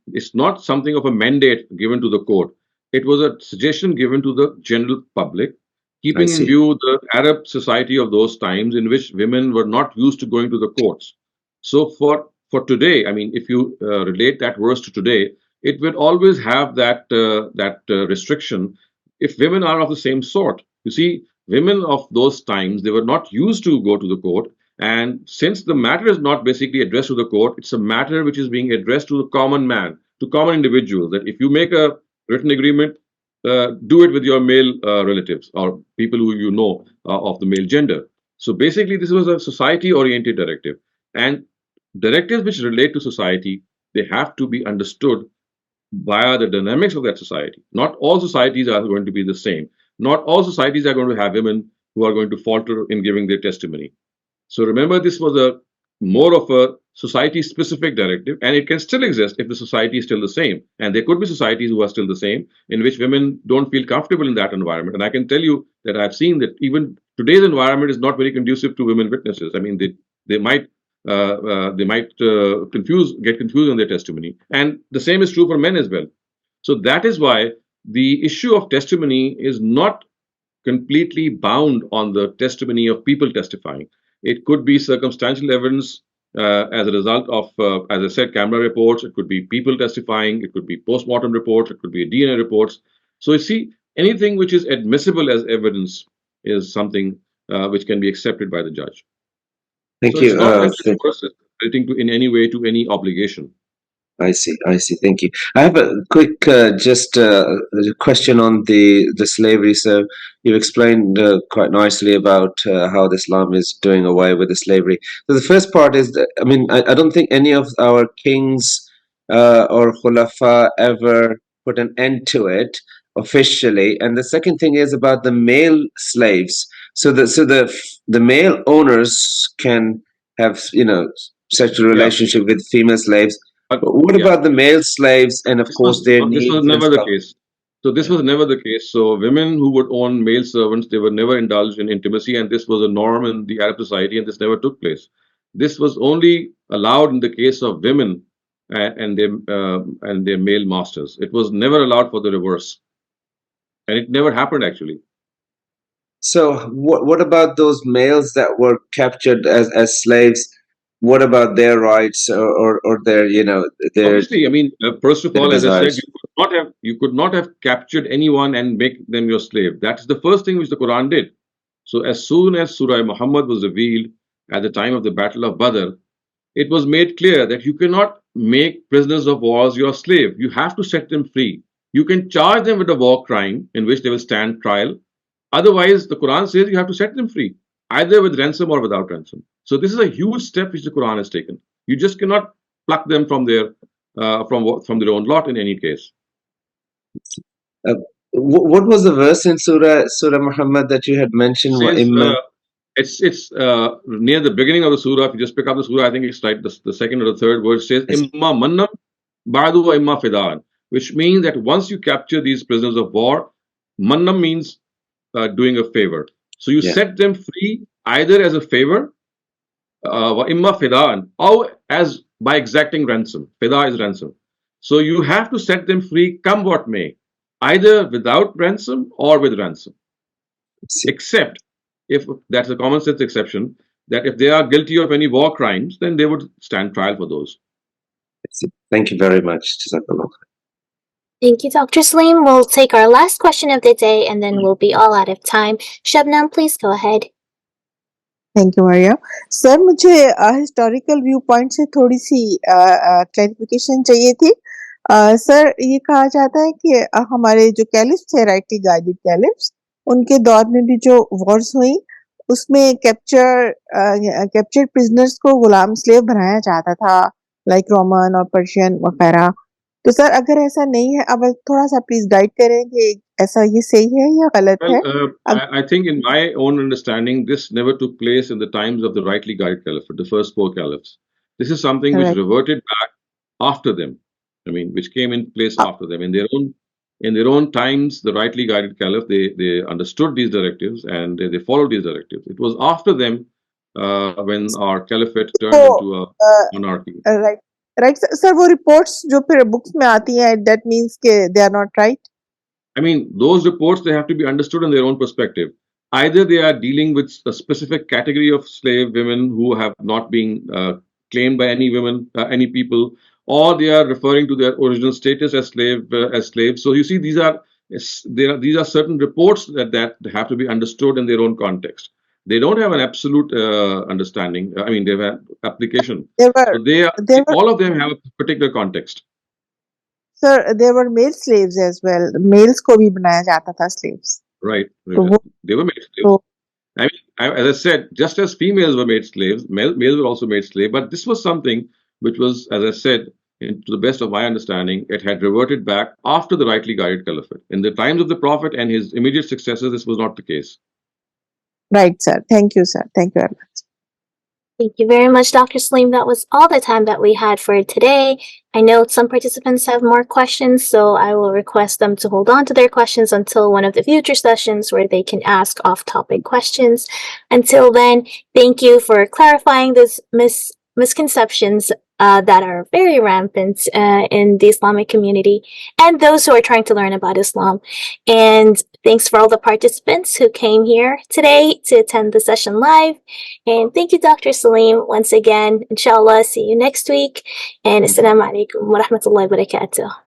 It's not something of a mandate given to the court. It was a suggestion given to the general public, keeping in view the Arab society of those times in which women were not used to going to the courts. So for today, I mean, if you relate that verse to today, it will always have that restriction if women are of the same sort. You see, women of those times, they were not used to go to the court. And since the matter is not basically addressed to the court, it's a matter which is being addressed to the common man, to common individuals. That if you make a written agreement, do it with your male relatives or people who you know of the male gender. So basically, this was a society-oriented directive. And directives which relate to society, they have to be understood via the dynamics of that society. Not all societies are going to be the same. Not all societies are going to have women who are going to falter in giving their testimony. So remember, this was more of a society-specific directive, and it can still exist if the society is still the same. And there could be societies who are still the same, in which women don't feel comfortable in that environment. And I can tell you that I've seen that even today's environment is not very conducive to women witnesses. I mean, they might get confused in their testimony, and the same is true for men as well. So that is why the issue of testimony is not completely bound on the testimony of people testifying. It could be circumstantial evidence as a result of, as I said, camera reports. It could be people testifying. It could be post-mortem reports. It could be DNA reports. So you see, anything which is admissible as evidence is something which can be accepted by the judge. Thank So you. it's not relating to in any way to any obligation. I see. Thank you. I have a quick question on the slavery. So you explained quite nicely about how Islam is doing away with the slavery. So the first part is that, I mean, I don't think any of our kings or khulafa ever put an end to it officially. And the second thing is about the male slaves. So the male owners can have sexual relationship with female slaves. But what about the male slaves and, of course, their needs? This was never the case. So this was never the case. So women who would own male servants, they were never indulged in intimacy, and this was a norm in the Arab society, and this never took place. This was only allowed in the case of women and their male masters. It was never allowed for the reverse, and it never happened actually. So what about those males that were captured as slaves? What about their rights or their their? Obviously, I mean, first of all, as I said, you could not have captured anyone and make them your slave. That's the first thing which the Quran did. So as soon as Surah Muhammad was revealed at the time of the Battle of Badr, it was made clear that you cannot make prisoners of war your slave. You have to set them free. You can charge them with a war crime in which they will stand trial. Otherwise, the Quran says you have to set them free, either with ransom or without ransom. So this is a huge step which the Quran has taken. You just cannot pluck them from their from their own lot in any case. Uh, what was the verse in Surah Muhammad that you had mentioned? It says, it's near the beginning of the surah. If you just pick up the surah, I think it's like the second or the third verse says imma mannam ba'du wa imma fidan, which means that once you capture these prisoners of war, mannam means doing a favor. So you set them free either as a favor, wa imma fidan, or as by exacting ransom. Fida is ransom. So you have to set them free, come what may, either without ransom or with ransom. Except if that's a common sense exception, that if they are guilty of any war crimes, then they would stand trial for those. Thank you very much. Jazakallah. Thank you, Dr. Saleem. We'll take our last question of the day and then we'll be all out of time. Shabnam, please go ahead. Thank you Maria sir मुझे historical view point से थोड़ी सी clarification चाहिए थी sir ये कहा जाता है कि हमारे जो कैलिफ्स थे राइटली गाइडेड कैलिफ्स उनके दौर में भी जो वॉर्स हुई उसमें कैप्चर्ड प्रिजनर्स को गुलाम स्लेव बनाया जाता था लाइक रोमन और पर्शियन वगैरह तो सर अगर ऐसा नहीं है अब थोड़ा सा प्लीज गाइड करें कि ऐसा ये सही है या गलत है I think in my own understanding this never took place in the times of the rightly guided caliphate, the first four caliphs. This is something which reverted back after them. I mean, which came in place after them. In their own times, the rightly guided caliph, they understood these directives and they followed these directives. It was after them when our caliphate turned into a monarchy. Right, sir. वो reports जो फिर books में आती हैं, that means के they are not right. I mean, those reports, they have to be understood in their own perspective. Either they are dealing with a specific category of slave women who have not been claimed by any women, any people, or they are referring to their original status as slaves. So you see, these are certain reports that have to be understood in their own context. They don't have an absolute understanding. I mean, they have an application. All of them have a particular context. Sir, there were male slaves as well. Males को भी बनाया जाता था slaves. Right. They were made slaves. I mean, as I said, just as females were made slaves, males were also made slaves. But this was something which was, as I said, to the best of my understanding, it had reverted back after the rightly guided caliphate. In the times of the Prophet and his immediate successors, this was not the case. Right, sir. Thank you, sir. Thank you very much. Thank you very much, Dr. Saleem. That was all the time that we had for today. I know some participants have more questions, so I will request them to hold on to their questions until one of the future sessions where they can ask off-topic questions. Until then, thank you for clarifying those misconceptions that are very rampant in the Islamic community and those who are trying to learn about Islam. And thanks for all the participants who came here today to attend the session live. And thank you, Dr. Saleem, once again. Inshallah, see you next week. And assalamu alaikum wa rahmatullahi wa barakatuh.